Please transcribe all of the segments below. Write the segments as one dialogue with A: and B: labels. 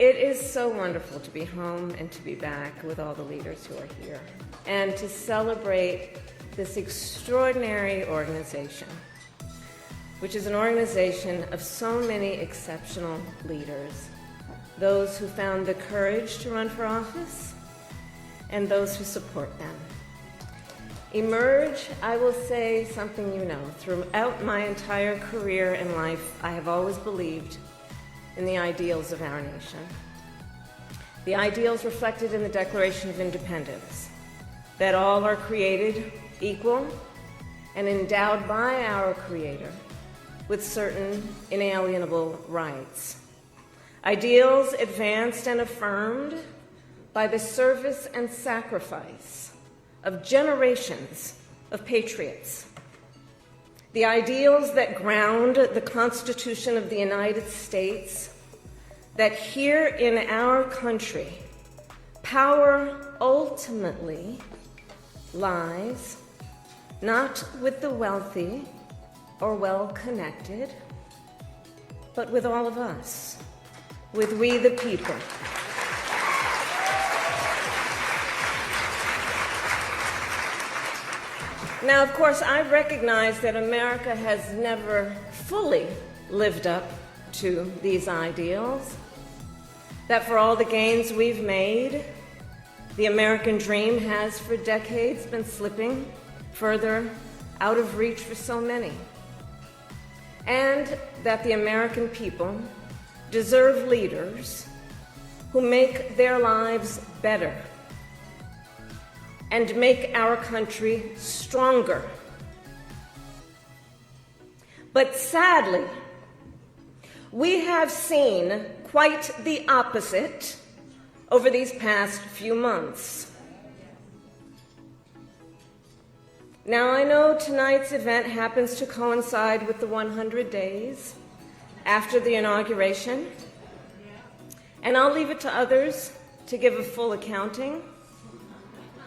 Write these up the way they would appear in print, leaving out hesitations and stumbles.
A: It is so wonderful to be home and to be back with all the leaders who are here and to celebrate this extraordinary organization, which is an organization of so many exceptional leaders, those who found the courage to run for office and those who support them. Emerge, I will say something you know. Throughout my entire career and life, I have always believed in the ideals of our nation. The ideals reflected in the Declaration of Independence, that all are created equal and endowed by our Creator with certain inalienable rights. Ideals advanced and affirmed by the service and sacrifice of generations of patriots. The ideals that ground the Constitution of the United States, that here in our country, power ultimately lies not with the wealthy or well-connected, but with all of us, with we the people. Now, of course, I recognize that America has never fully lived up to these ideals, that for all the gains we've made, the American dream has for decades been slipping further out of reach for so many, and that the American people deserve leaders who make their lives better and make our country stronger. But sadly, we have seen quite the opposite over these past few months. Now, I know tonight's event happens to coincide with the 100 days after the inauguration, and I'll leave it to others to give a full accounting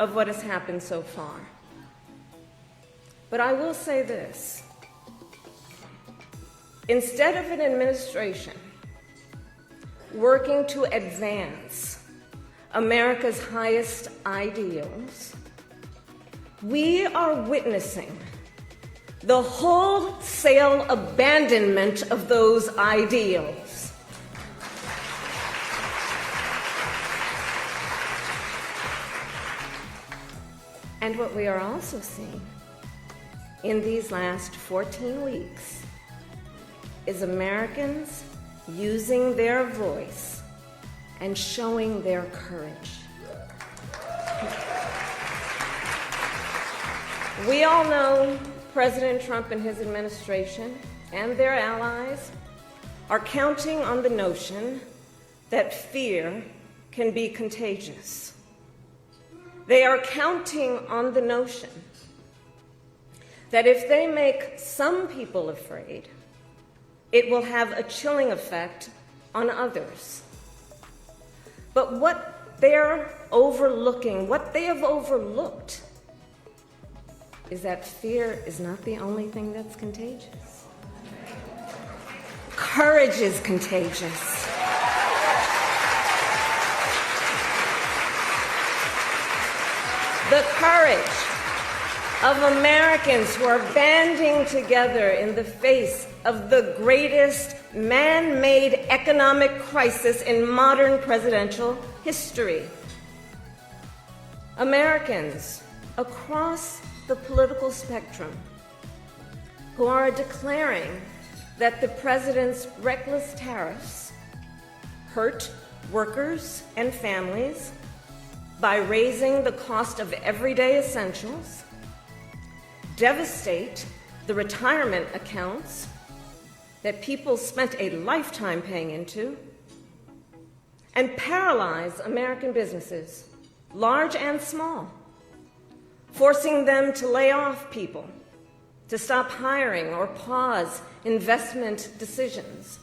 A: of what has happened so far. But I will say this. Instead of an administration working to advance America's highest ideals, we are witnessing the wholesale abandonment of those ideals. And what we are also seeing in these last 14 weeks is Americans using their voice and showing their courage. We all know President Trump and his administration and their allies are counting on the notion that fear can be contagious. They are counting on the notion that if they make some people afraid, it will have a chilling effect on others. But what they're overlooking, what they have overlooked, is that fear is not the only thing that's contagious. Courage is contagious. The courage of Americans who are banding together in the face of the greatest man-made economic crisis in modern presidential history. Americans across the political spectrum who are declaring that the president's reckless tariffs hurt workers and families by raising the cost of everyday essentials, devastate the retirement accounts that people spent a lifetime paying into, and paralyze American businesses, large and small, forcing them to lay off people, to stop hiring or pause investment decisions.